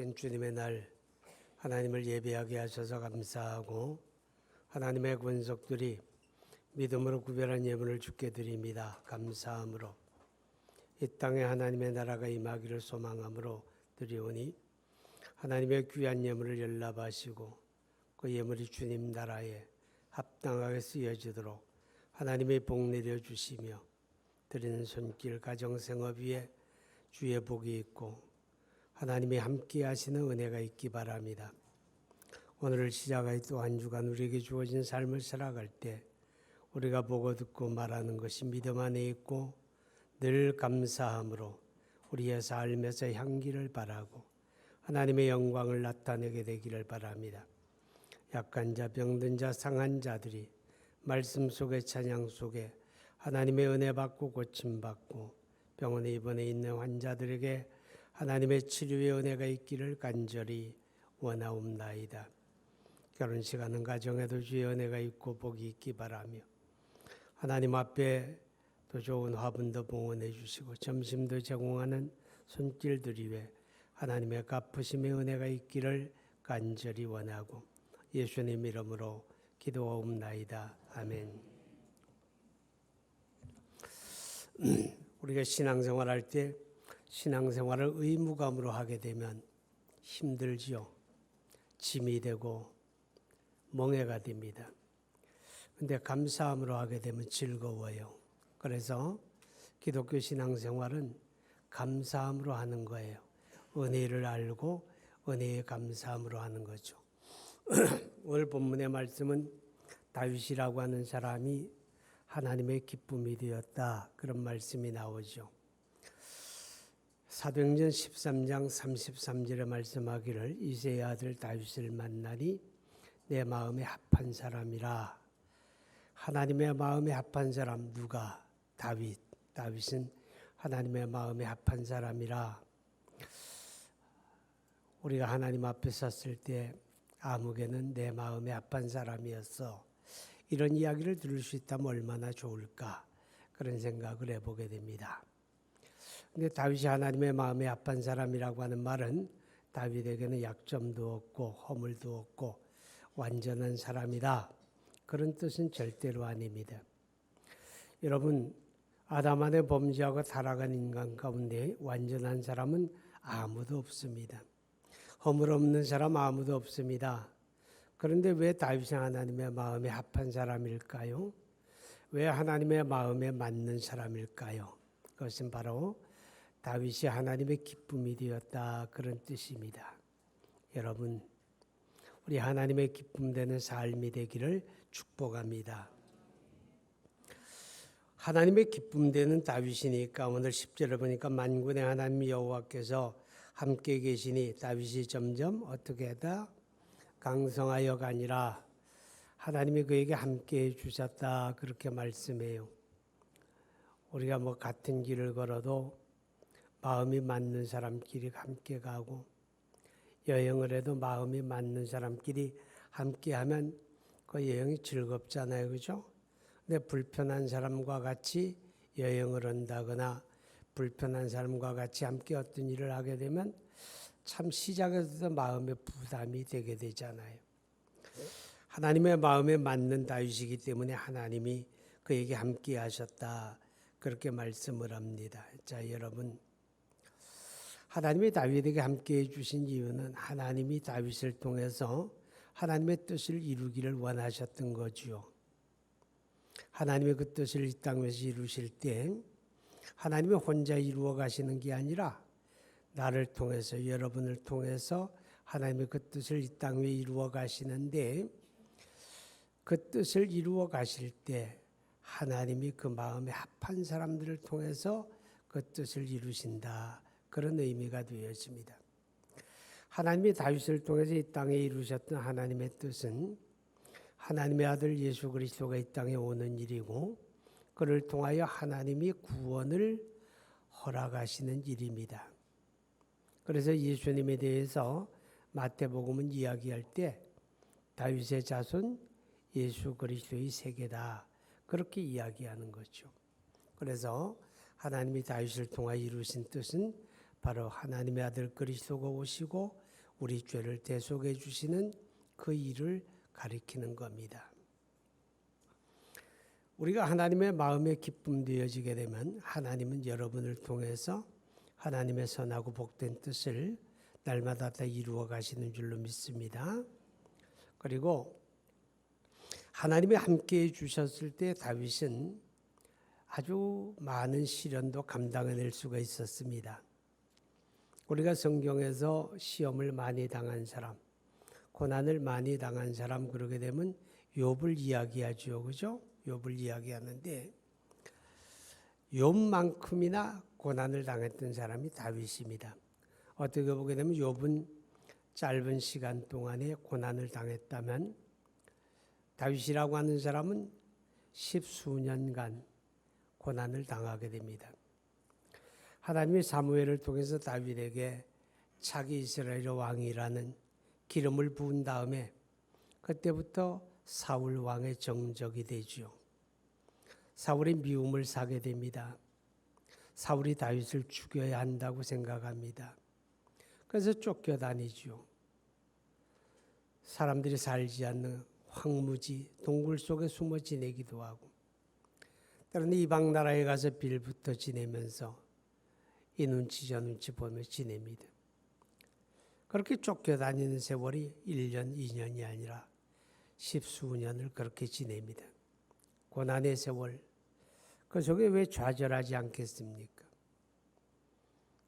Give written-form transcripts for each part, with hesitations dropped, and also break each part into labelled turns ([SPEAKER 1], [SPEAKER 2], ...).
[SPEAKER 1] 복된 주님의 날 하나님을 예배하게 하셔서 감사하고 하나님의 권속들이 믿음으로 구별한 예물을 주께 드립니다. 감사함으로 이 땅에 하나님의 나라가 임하기를 소망함으로 드리오니 하나님의 귀한 예물을 연락하시고 그 예물이 주님 나라에 합당하게 쓰여지도록 하나님의 복 내려주시며 드리는 손길 가정생활 위에 주의 복이 있고 하나님이 함께 하시는 은혜가 있기 바랍니다. 오늘을 시작하여 또 한 주간 우리에게 주어진 삶을 살아갈 때 우리가 보고 듣고 말하는 것이 믿음 안에 있고 늘 감사함으로 우리의 삶에서 향기를 바라고 하나님의 영광을 나타내게 되기를 바랍니다. 약한 자, 병든 자, 상한 자들이 말씀 속에 찬양 속에 하나님의 은혜 받고 고침받고 병원에 입원해 있는 환자들에게 하나님의 치료의 은혜가 있기를 간절히 원하옵나이다. 결혼식하는 가정에도 주의 은혜가 있고 복이 있기 바라며 하나님 앞에 또 좋은 화분도 봉헌해 주시고 점심도 제공하는 손길들 위에 하나님의 갚으심의 은혜가 있기를 간절히 원하고 예수님 이름으로 기도하옵나이다. 아멘. 우리가 신앙생활할 때 신앙생활을 의무감으로 하게 되면 힘들지요. 짐이 되고 멍해가 됩니다. 근데 감사함으로 하게 되면 즐거워요. 그래서 기독교 신앙생활은 감사함으로 하는 거예요. 은혜를 알고 은혜에 감사함으로 하는 거죠. 오늘 본문의 말씀은 다윗이라고 하는 사람이 하나님의 기쁨이 되었다. 그런 말씀이 나오죠. 사도행전 13장 33절에 말씀하기를 이새의 아들 다윗을 만나니 내 마음에 합한 사람이라. 하나님의 마음에 합한 사람 누가? 다윗. 다윗은 하나님의 마음에 합한 사람이라. 우리가 하나님 앞에 섰을 때 아무개는 내 마음에 합한 사람이었어. 이런 이야기를 들을 수 있다면 얼마나 좋을까? 그런 생각을 해보게 됩니다. 근데 다윗이 하나님의 마음에 합한 사람이라고 하는 말은 다윗에게는 약점도 없고 허물도 없고 완전한 사람이다. 그런 뜻은 절대로 아닙니다. 여러분, 아담 안에 범죄하고 타락한 인간 가운데 완전한 사람은 아무도 없습니다. 허물 없는 사람 아무도 없습니다. 그런데 왜 다윗이 하나님의 마음에 합한 사람일까요? 왜 하나님의 마음에 맞는 사람일까요? 그것은 바로 다윗이 하나님의 기쁨이 되었다. 그런 뜻입니다. 여러분, 우리 하나님의 기쁨 되는 삶이 되기를 축복합니다. 하나님의 기쁨 되는 다윗이니까 오늘 10절을 보니까 만군의 하나님 여호와께서 함께 계시니 다윗이 점점 어떻게 하다? 강성하여 가니라. 하나님이 그에게 함께 해주셨다. 그렇게 말씀해요. 우리가 같은 길을 걸어도 마음이 맞는 사람끼리 함께 가고 여행을 해도 마음이 맞는 사람끼리 함께하면 그 여행이 즐겁잖아요. 그죠? 근데 불편한 사람과 같이 여행을 한다거나 불편한 사람과 같이 함께 어떤 일을 하게 되면 참 시작에서도 마음의 부담이 되게 되잖아요. 하나님의 마음에 맞는 다윗이기 때문에 하나님이 그에게 함께 하셨다. 그렇게 말씀을 합니다. 자, 여러분, 하나님이 다윗에게 함께 해주신 이유는 하나님이 다윗을 통해서 하나님의 뜻을 이루기를 원하셨던 거지요. 하나님의 그 뜻을 이 땅에서 이루실 때 하나님이 혼자 이루어 가시는 게 아니라 나를 통해서 여러분을 통해서 하나님의 그 뜻을 이 땅 위에 이루어 가시는데 그 뜻을 이루어 가실 때 하나님이 그 마음에 합한 사람들을 통해서 그 뜻을 이루신다. 그런 의미가 되어집니다. 하나님이 다윗을 통해서 이 땅에 이루셨던 하나님의 뜻은 하나님의 아들 예수 그리스도가 이 땅에 오는 일이고 그를 통하여 하나님이 구원을 허락하시는 일입니다. 그래서 예수님에 대해서 마태복음은 이야기할 때 다윗의 자손 예수 그리스도의 세계다. 그렇게 이야기하는 거죠. 그래서 하나님이 다윗을 통하여 이루신 뜻은 바로 하나님의 아들 그리스도가 오시고 우리 죄를 대속해 주시는 그 일을 가리키는 겁니다. 우리가 하나님의 마음에 기쁨 되어지게 되면 하나님은 여러분을 통해서 하나님의 선하고 복된 뜻을 날마다 다 이루어 가시는 줄로 믿습니다. 그리고 하나님이 함께해 주셨을 때 다윗은 아주 많은 시련도 감당해낼 수가 있었습니다. 우리가 성경에서 시험을 많이 당한 사람, 고난을 많이 당한 사람 그러게 되면 욥을 이야기하죠. 그죠? 욥을 이야기하는데 욥만큼이나 고난을 당했던 사람이 다윗입니다. 어떻게 보게 되면 욥은 짧은 시간 동안에 고난을 당했다면 다윗이라고 하는 사람은 10수년간 고난을 당하게 됩니다. 하나님이 사무엘을 통해서 다윗에게 차기 이스라엘의 왕이라는 기름을 부은 다음에 그때부터 사울 왕의 정적이 되죠. 사울이 미움을 사게 됩니다. 사울이 다윗을 죽여야 한다고 생각합니다. 그래서 쫓겨다니죠. 사람들이 살지 않는 황무지, 동굴 속에 숨어 지내기도 하고 때로는 이방 나라에 가서 빌부터 지내면서 이 눈치 저 눈치 보며 지냅니다. 그렇게 쫓겨다니는 세월이 1년, 2년이 아니라 10수년을 그렇게 지냅니다. 고난의 세월, 그 속에 왜 좌절하지 않겠습니까?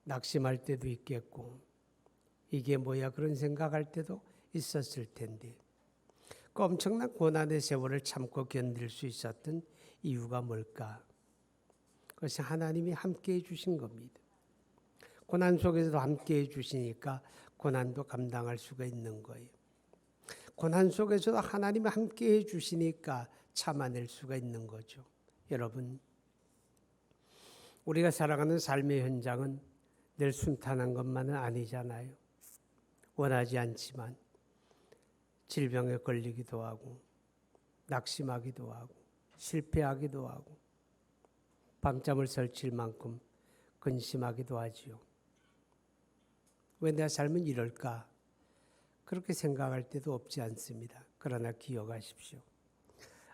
[SPEAKER 1] 낙심할 때도 있겠고 이게 뭐야 그런 생각할 때도 있었을 텐데 그 엄청난 고난의 세월을 참고 견딜 수 있었던 이유가 뭘까? 그것이 하나님이 함께해 주신 겁니다. 고난 속에서도 함께해 주시니까 고난도 감당할 수가 있는 거예요. 고난 속에서도 하나님이 함께해 주시니까 참아낼 수가 있는 거죠. 여러분, 우리가 살아가는 삶의 현장은 늘 순탄한 것만은 아니잖아요. 원하지 않지만 질병에 걸리기도 하고 낙심하기도 하고 실패하기도 하고 밤잠을 설칠 만큼 근심하기도 하지요. 왜 내 삶은 이럴까? 그렇게 생각할 때도 없지 않습니다. 그러나 기억하십시오.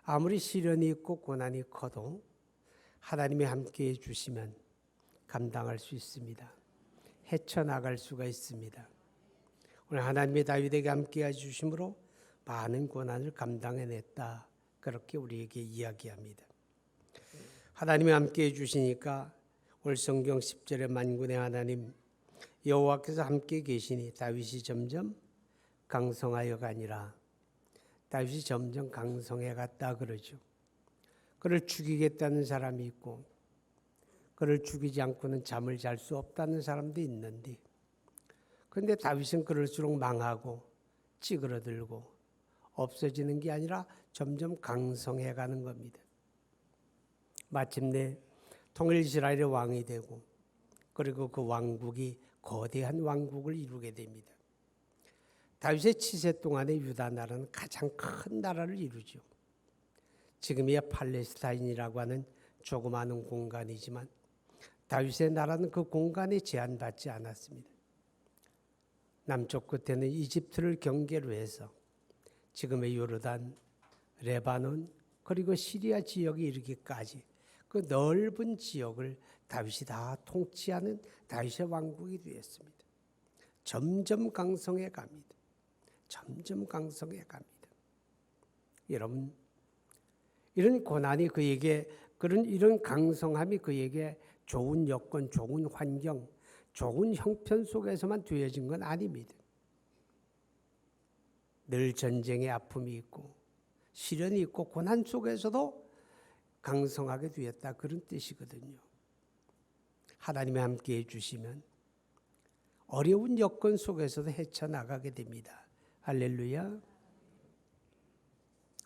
[SPEAKER 1] 아무리 시련이 있고 고난이 커도 하나님이 함께해 주시면 감당할 수 있습니다. 헤쳐나갈 수가 있습니다. 오늘 하나님의 다윗에게 함께해 주심으로 많은 고난을 감당해냈다. 그렇게 우리에게 이야기합니다. 하나님이 함께해 주시니까 오늘 성경 10절에 만군의 하나님 여호와께서 함께 계시니 다윗이 점점 강성하여가 아니라 다윗이 점점 강성해 갔다 그러죠. 그를 죽이겠다는 사람이 있고 그를 죽이지 않고는 잠을 잘 수 없다는 사람도 있는데 그런데 다윗은 그럴수록 망하고 찌그러들고 없어지는 게 아니라 점점 강성해 가는 겁니다. 마침내 통일 이스라엘의 왕이 되고 그리고 그 왕국이 거대한 왕국을 이루게 됩니다. 다윗의 치세 동안에 유다 나라는 가장 큰 나라를 이루죠. 지금이야 팔레스타인이라고 하는 조그마한 공간이지만 다윗의 나라는 그 공간에 제한받지 않았습니다. 남쪽 끝에는 이집트를 경계로 해서 지금의 요르단, 레바논 그리고 시리아 지역에 이르기까지 그 넓은 지역을 다윗이 다 통치하는 다윗의 왕국이 되었습니다. 점점 강성해 갑니다. 점점 강성해 갑니다. 여러분, 이런 고난이 그에게 이런 강성함이 그에게 좋은 여건, 좋은 환경, 좋은 형편 속에서만 되어진 건 아닙니다. 늘 전쟁의 아픔이 있고 시련이 있고 고난 속에서도 강성하게 되었다 그런 뜻이거든요. 하나님이 함께해 주시면 어려운 여건 속에서도 헤쳐나가게 됩니다. 할렐루야.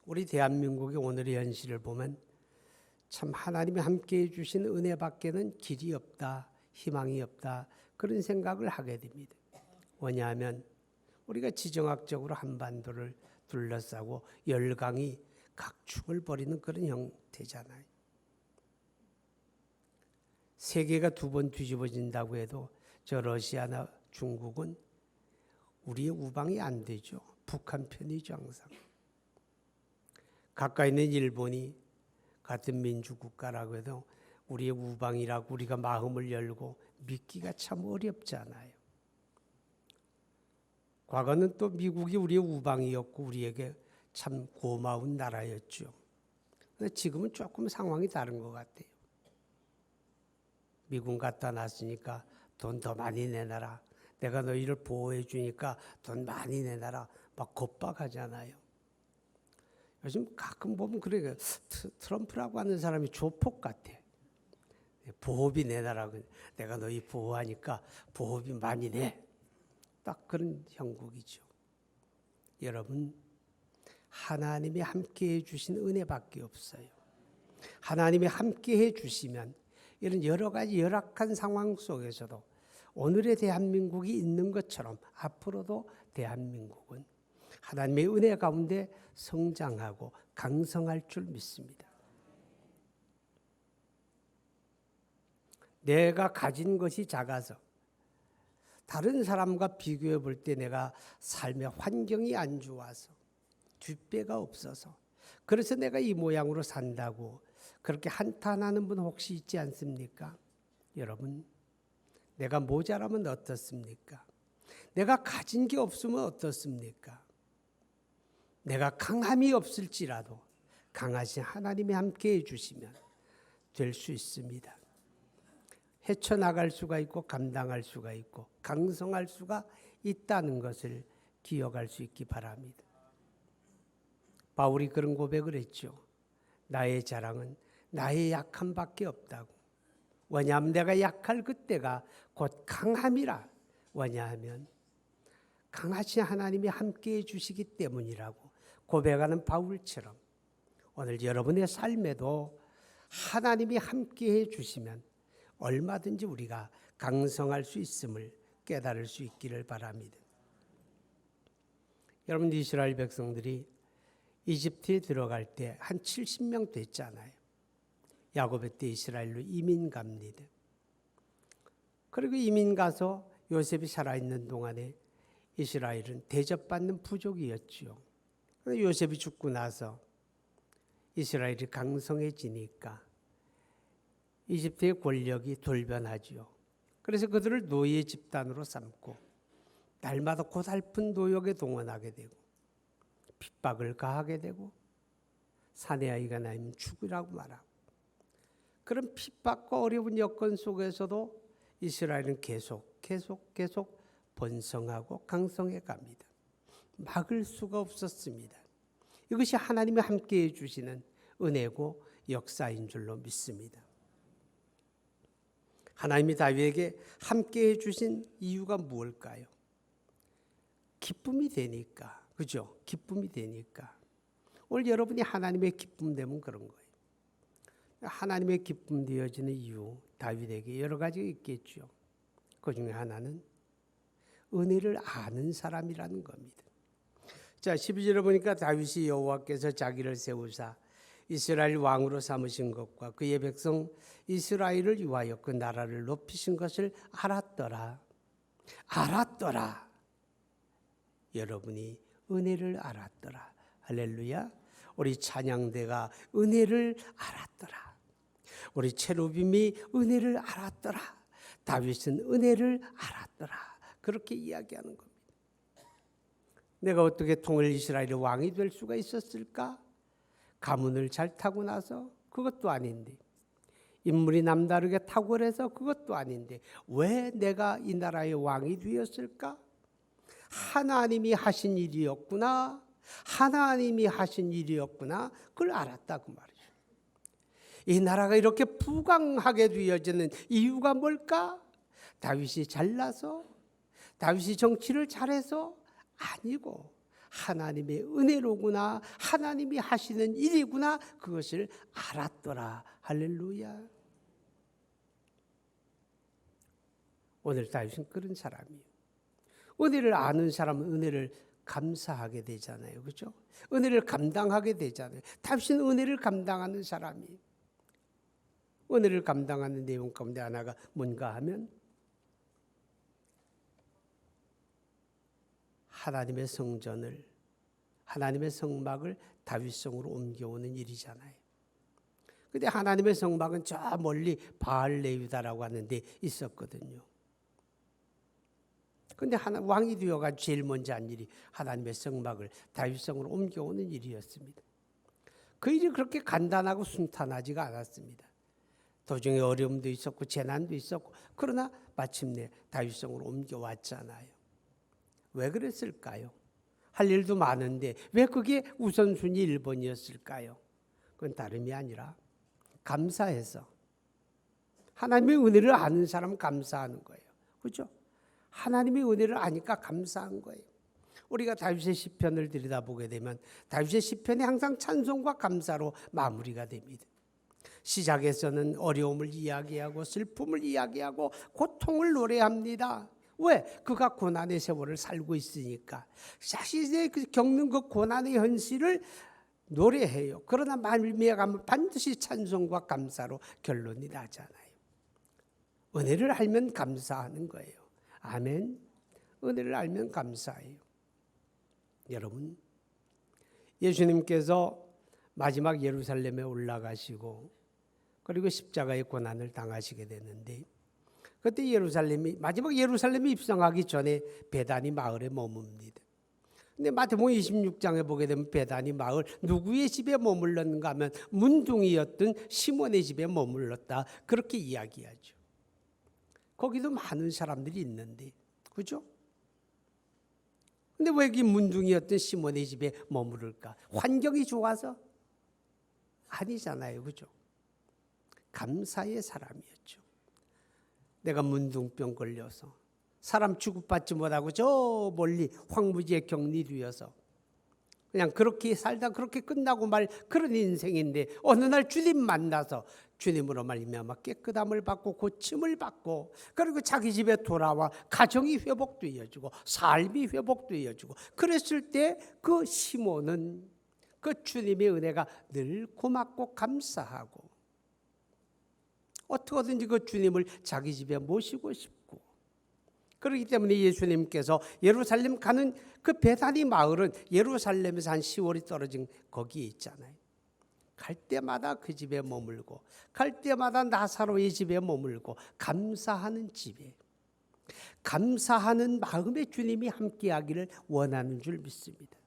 [SPEAKER 1] 우리 대한민국의 오늘의 현실을 보면 참 하나님이 함께해 주신 은혜밖에는 길이 없다, 희망이 없다 그런 생각을 하게 됩니다. 왜냐하면 우리가 지정학적으로 한반도를 둘러싸고 열강이 각축을 벌이는 그런 형태잖아요. 세계가 두 번 뒤집어진다고 해도 저 러시아나 중국은 우리의 우방이 안 되죠. 북한 편이죠, 항상. 가까이 있는 일본이 같은 민주국가라고 해도 우리의 우방이라고 우리가 마음을 열고 믿기가 참 어렵잖아요. 과거는 또 미국이 우리의 우방이었고 우리에게 참 고마운 나라였죠. 근데 지금은 조금 상황이 다른 것 같아요. 미국 갖다 놨으니까 돈 더 많이 내놔라. 내가 너희를 보호해 주니까 돈 많이 내놔라. 막 겁박하잖아요. 요즘 가끔 보면 그래. 트럼프라고 하는 사람이 조폭 같아. 보호비 내놔라. 내가 너희 보호하니까 보호비 많이 내. 딱 그런 형국이죠. 여러분, 하나님이 함께해 주신 은혜밖에 없어요. 하나님이 함께해 주시면 이런 여러 가지 열악한 상황 속에서도 오늘의 대한민국이 있는 것처럼 앞으로도 대한민국은 하나님의 은혜 가운데 성장하고 강성할 줄 믿습니다. 내가 가진 것이 작아서 다른 사람과 비교해 볼 때 내가 삶의 환경이 안 좋아서 뒷배가 없어서 그래서 내가 이 모양으로 산다고 그렇게 한탄하는 분 혹시 있지 않습니까? 여러분, 내가 모자라면 어떻습니까? 내가 가진 게 없으면 어떻습니까? 내가 강함이 없을지라도 강하신 하나님이 함께해 주시면 될 수 있습니다. 헤쳐나갈 수가 있고 감당할 수가 있고 강성할 수가 있다는 것을 기억할 수 있기 바랍니다. 바울이 그런 고백을 했죠. 나의 자랑은 나의 약함밖에 없다고. 왜냐하면 내가 약할 그때가 곧 강함이라. 왜냐하면 강하신 하나님이 함께해 주시기 때문이라고 고백하는 바울처럼 오늘 여러분의 삶에도 하나님이 함께해 주시면 얼마든지 우리가 강성할 수 있음을 깨달을 수 있기를 바랍니다. 여러분, 이스라엘 백성들이 이집트에 들어갈 때 한 70명 됐잖아요. 야곱의 때 이스라엘로 이민 갑니다. 그리고 이민 가서 요셉이 살아있는 동안에 이스라엘은 대접받는 부족이었죠. 요셉이 죽고 나서 이스라엘이 강성해지니까 이집트의 권력이 돌변하지요. 그래서 그들을 노예 집단으로 삼고 날마다 고달픈 노역에 동원하게 되고 핍박을 가하게 되고 사내 아이가 나면 죽으라고 말하고 그런 핍박과 어려운 여건 속에서도 이스라엘은 계속 번성하고 강성해 갑니다. 막을 수가 없었습니다. 이것이 하나님이 함께해 주시는 은혜고 역사인 줄로 믿습니다. 하나님이 다윗에게 함께해 주신 이유가 무엇일까요? 기쁨이 되니까. 그죠? 기쁨이 되니까. 오늘 여러분이 하나님의 기쁨 되면 그런 거예요. 하나님의 기쁨 되어지는 이유, 다윗에게 여러 가지가 있겠죠. 그 중에 하나는 은혜를 아는 사람이라는 겁니다. 자, 12절에 보니까 다윗이 여호와께서 자기를 세우사 이스라엘 왕으로 삼으신 것과 그의 백성 이스라엘을 위하여 그 나라를 높이신 것을 알았더라. 여러분이 은혜를 알았더라. 할렐루야. 우리 찬양대가 은혜를 알았더라. 우리 체루빔이 은혜를 알았더라. 다윗은 은혜를 알았더라. 그렇게 이야기하는 겁니다. 내가 어떻게 통일 이스라엘의 왕이 될 수가 있었을까? 가문을 잘 타고 나서 그것도 아닌데, 인물이 남다르게 탁월해서 그것도 아닌데 왜 내가 이 나라의 왕이 되었을까? 하나님이 하신 일이었구나. 하나님이 하신 일이었구나. 그걸 알았다고 말이죠. 이 나라가 이렇게 부강하게 되어지는 이유가 뭘까? 다윗이 잘나서, 다윗이 정치를 잘해서 아니고 하나님의 은혜로구나. 하나님이 하시는 일이구나. 그것을 알았더라. 할렐루야. 오늘 다윗은 그런 사람이에요. 은혜를 아는 사람은 은혜를 감사하게 되잖아요. 그렇죠? 은혜를 감당하게 되잖아요. 다윗은 은혜를 감당하는 사람이에요. 은혜를 감당하는 내용 가운데 하나가 뭔가 하면 하나님의 성전을, 하나님의 성막을 다윗성으로 옮겨오는 일이잖아요. 근데 하나님의 성막은 저 멀리 바알레유다라고 하는 데 있었거든요. 근데 왕이 되어가 제일 먼저 한 일이 하나님의 성막을 다윗성으로 옮겨오는 일이었습니다. 그 일이 그렇게 간단하고 순탄하지가 않았습니다. 도중에 어려움도 있었고 재난도 있었고, 그러나 마침내 다윗성으로 옮겨왔잖아요. 왜 그랬을까요? 할 일도 많은데 왜 그게 우선순위 1번이었을까요? 그건 다름이 아니라 감사해서, 하나님의 은혜를 아는 사람은 감사하는 거예요. 그렇죠? 하나님의 은혜를 아니까 감사한 거예요. 우리가 다윗의 시편을 들여다보게 되면 다윗의 시편이 항상 찬송과 감사로 마무리가 됩니다. 시작에서는 어려움을 이야기하고 슬픔을 이야기하고 고통을 노래합니다. 왜? 그가 고난의 세월을 살고 있으니까 자신이 겪는 그 고난의 현실을 노래해요. 그러나 말미암아 반드시 찬송과 감사로 결론이 나잖아요. 은혜를 알면 감사하는 거예요. 아멘. 은혜를 알면 감사해요. 여러분, 예수님께서 마지막 예루살렘에 올라가시고 그리고 십자가의 고난을 당하시게 됐는데, 그때 마지막 예루살렘에 입성하기 전에 베다니 마을에 머뭅니다. 근데 마태복음 26장에 보게 되면 베다니 마을 누구의 집에 머물렀는가 하면 문둥이였던 시몬의 집에 머물렀다, 그렇게 이야기하죠. 거기도 많은 사람들이 있는데, 그죠? 근데 왜 이 문둥이였던 시몬의 집에 머무를까? 환경이 좋아서? 아니잖아요, 그죠? 감사의 사람이었죠. 내가 문둥병 걸려서 사람 취급받지 못하고 저 멀리 황무지에 격리되어서 그냥 그렇게 살다 그렇게 끝나고 말 그런 인생인데, 어느 날 주님 만나서 주님으로 말미암아 깨끗함을 받고 고침을 받고, 그리고 자기 집에 돌아와 가정이 회복되어지고 삶이 회복되어지고, 그랬을 때 그 시몬은 그 주님의 은혜가 늘 고맙고 감사하고 어떻게든지 그 주님을 자기 집에 모시고 싶고, 그렇기 때문에 예수님께서 예루살렘 가는 그 베다니 마을은 예루살렘에서 한 10월이 떨어진 거기에 있잖아요. 갈 때마다 그 집에 머물고, 갈 때마다 나사로의 집에 머물고, 감사하는 집에, 감사하는 마음에 주님이 함께하기를 원하는 줄 믿습니다.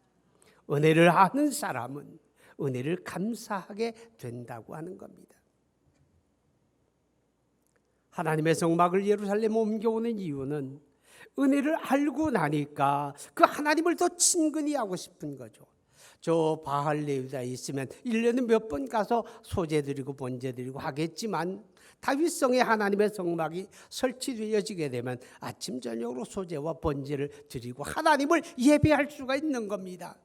[SPEAKER 1] 은혜를 아는 사람은 은혜를 감사하게 된다고 하는 겁니다. 하나님의 성막을 예루살렘에 옮겨오는 이유는 은혜를 알고 나니까 그 하나님을 더 친근히 하고 싶은 거죠. 저 바알레유다에 있으면 1년에 몇 번 가서 소제 드리고 번제 드리고 하겠지만, 다윗성에 하나님의 성막이 설치되어지게 되면 아침 저녁으로 소제와 번제를 드리고 하나님을 예배할 수가 있는 겁니다.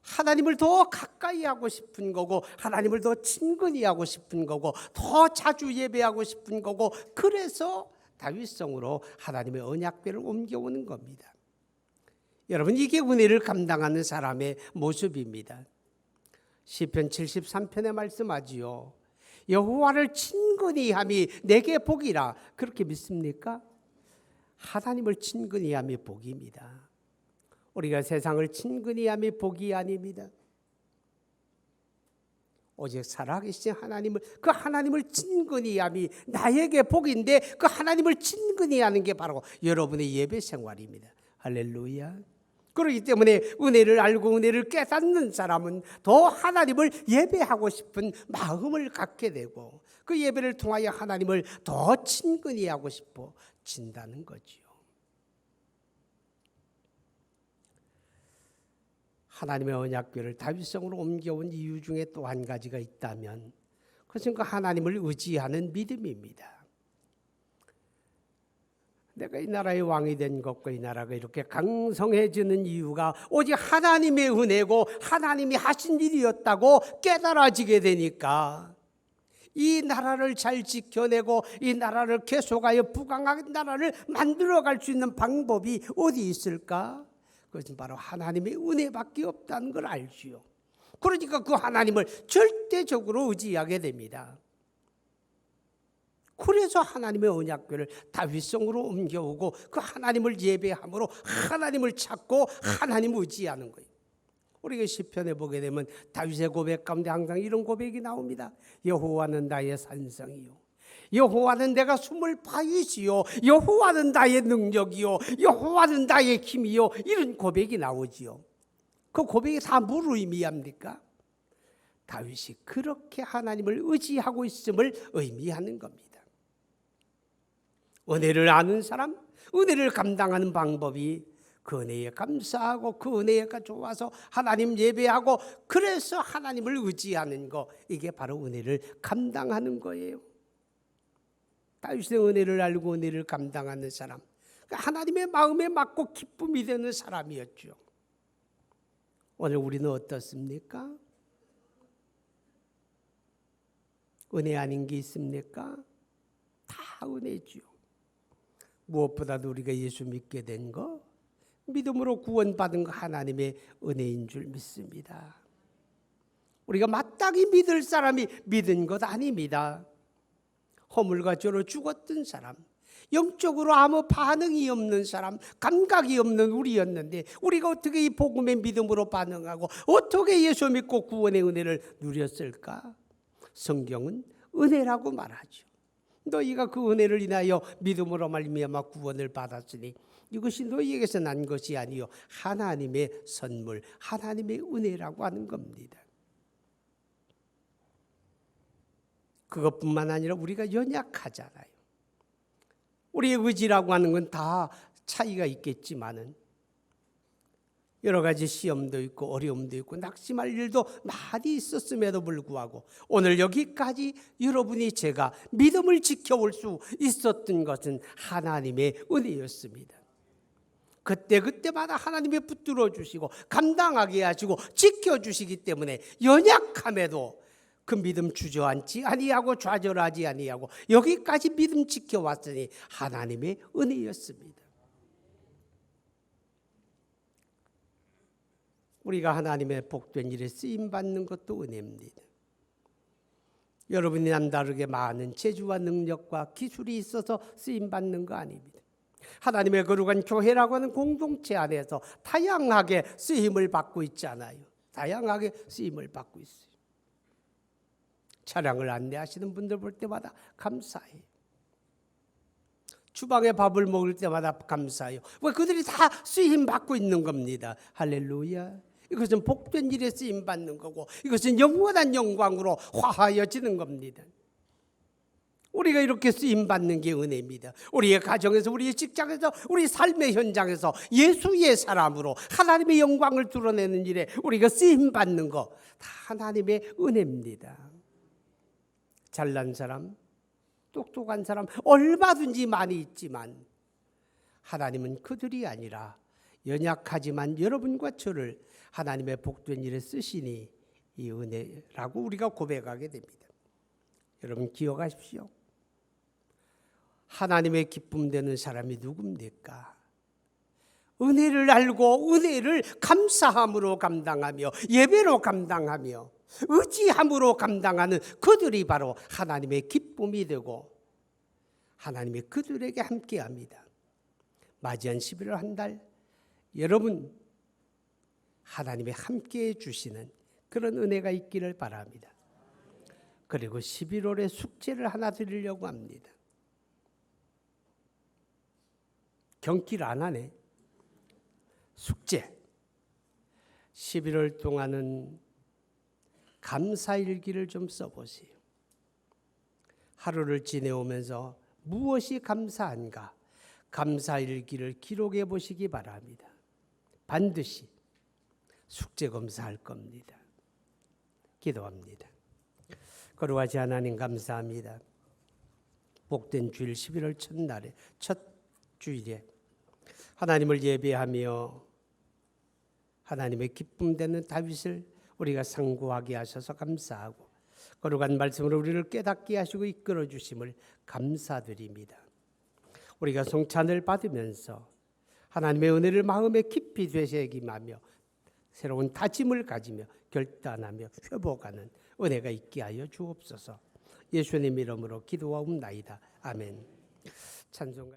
[SPEAKER 1] 하나님을 더 가까이 하고 싶은 거고, 하나님을 더 친근히 하고 싶은 거고, 더 자주 예배하고 싶은 거고, 그래서 다윗성으로 하나님의 언약궤를 옮겨오는 겁니다. 여러분, 이게 은혜를 감당하는 사람의 모습입니다. 시편 73편에 말씀하지요. 여호와를 친근히 함이 내게 복이라. 그렇게 믿습니까? 하나님을 친근히 함이 복입니다. 우리가 세상을 친근히 함이 복이 아닙니다. 오직 살아계신 하나님을, 그 하나님을 친근히 함이 나에게 복인데, 그 하나님을 친근히 하는 게 바로 여러분의 예배 생활입니다. 할렐루야. 그렇기 때문에 은혜를 알고 은혜를 깨닫는 사람은 더 하나님을 예배하고 싶은 마음을 갖게 되고, 그 예배를 통하여 하나님을 더 친근히 하고 싶어진다는 거지요. 하나님의 언약궤를 다윗성으로 옮겨온 이유 중에 또 한 가지가 있다면, 그것은 그 하나님을 의지하는 믿음입니다. 내가 이 나라의 왕이 된 것과 이 나라가 이렇게 강성해지는 이유가 오직 하나님의 은혜고 하나님이 하신 일이었다고 깨달아지게 되니까, 이 나라를 잘 지켜내고 이 나라를 계속하여 부강한 나라를 만들어갈 수 있는 방법이 어디 있을까? 그것은 바로 하나님의 은혜밖에 없다는 걸 알지요. 그러니까 그 하나님을 절대적으로 의지하게 됩니다. 그래서 하나님의 언약궤를 다윗성으로 옮겨오고 그 하나님을 예배함으로 하나님을 찾고 하나님 의지하는 거예요. 우리가 시편에 보게 되면 다윗의 고백 가운데 항상 이런 고백이 나옵니다. 여호와는 나의 산성이요, 여호와는 내가 숨을 바위시요, 여호와는 나의 능력이요, 여호와는 나의 힘이요, 이런 고백이 나오지요. 그 고백이 다 뭘 의미합니까? 다윗이 그렇게 하나님을 의지하고 있음을 의미하는 겁니다. 은혜를 아는 사람, 은혜를 감당하는 방법이 그 은혜에 감사하고 그 은혜가 좋아서 하나님 예배하고 그래서 하나님을 의지하는 거, 이게 바로 은혜를 감당하는 거예요. 다윗의 은혜를 알고 은혜를 감당하는 사람, 하나님의 마음에 맞고 기쁨이 되는 사람이었죠. 오늘 우리는 어떻습니까? 은혜 아닌 게 있습니까? 다 은혜죠. 무엇보다도 우리가 예수 믿게 된 거, 믿음으로 구원받은 거 하나님의 은혜인 줄 믿습니다. 우리가 마땅히 믿을 사람이 믿은 것 아닙니다. 허물과 죄로 죽었던 사람, 영적으로 아무 반응이 없는 사람, 감각이 없는 우리였는데 우리가 어떻게 이 복음의 믿음으로 반응하고 어떻게 예수 믿고 구원의 은혜를 누렸을까? 성경은 은혜라고 말하죠. 너희가 그 은혜를 인하여 믿음으로 말미암아 구원을 받았으니 이것이 너희에게서 난 것이 아니요 하나님의 선물, 하나님의 은혜라고 하는 겁니다. 그것뿐만 아니라 우리가 연약하잖아요. 우리의 의지라고 하는 건 다 차이가 있겠지만은 여러 가지 시험도 있고 어려움도 있고 낙심할 일도 많이 있었음에도 불구하고 오늘 여기까지 여러분이 제가 믿음을 지켜올 수 있었던 것은 하나님의 은혜였습니다. 그때마다 하나님이 붙들어 주시고 감당하게 하시고 지켜주시기 때문에 연약함에도 그 믿음 주저앉지 아니하고 좌절하지 아니하고 여기까지 믿음 지켜왔으니 하나님의 은혜였습니다. 우리가 하나님의 복된 일에 쓰임받는 것도 은혜입니다. 여러분이 남다르게 많은 재주와 능력과 기술이 있어서 쓰임받는 거 아닙니다. 하나님의 거룩한 교회라고 하는 공동체 안에서 다양하게 쓰임을 받고 있잖아요. 다양하게 쓰임을 받고 있어요. 차량을 안내하시는 분들 볼 때마다 감사해요. 주방에 밥을 먹을 때마다 감사해요. 왜? 그들이 다 쓰임 받고 있는 겁니다. 할렐루야. 이것은 복된 일에 쓰임 받는 거고 이것은 영원한 영광으로 화하여지는 겁니다. 우리가 이렇게 쓰임 받는 게 은혜입니다. 우리의 가정에서, 우리의 직장에서, 우리 삶의 현장에서 예수의 사람으로 하나님의 영광을 드러내는 일에 우리가 쓰임 받는 거 다 하나님의 은혜입니다. 잘난 사람, 똑똑한 사람 얼마든지 많이 있지만 하나님은 그들이 아니라 연약하지만 여러분과 저를 하나님의 복된 일에 쓰시니 이 은혜라고 우리가 고백하게 됩니다. 여러분 기억하십시오. 하나님의 기쁨 되는 사람이 누굽니까? 은혜를 알고 은혜를 감사함으로 감당하며 예배로 감당하며 의지함으로 감당하는 그들이 바로 하나님의 기쁨이 되고 하나님이 그들에게 함께합니다. 맞이한 11월 한 달 여러분 하나님이 함께해 주시는 그런 은혜가 있기를 바랍니다. 그리고 11월에 숙제를 하나 드리려고 합니다. 경기를 안 하네. 숙제. 11월 동안은 감사일기를 좀 써보세요. 하루를 지내오면서 무엇이 감사한가? 감사일기를 기록해 보시기 바랍니다. 반드시 숙제 검사할 겁니다. 기도합니다. 거룩하신 하나님 감사합니다. 복된 주일 11월 첫날에 첫 주일에 하나님을 예배하며 하나님의 기쁨 되는 다윗을 우리가 상고하게 하셔서 감사하고 거룩한 말씀으로 우리를 깨닫게 하시고 이끌어 주심을 감사드립니다. 우리가 성찬을 받으면서 하나님의 은혜를 마음에 깊이 되새김하며 새로운 다짐을 가지며 결단하며 회복하는 은혜가 있게 하여 주옵소서. 예수님 이름으로 기도하옵나이다. 아멘. 찬송가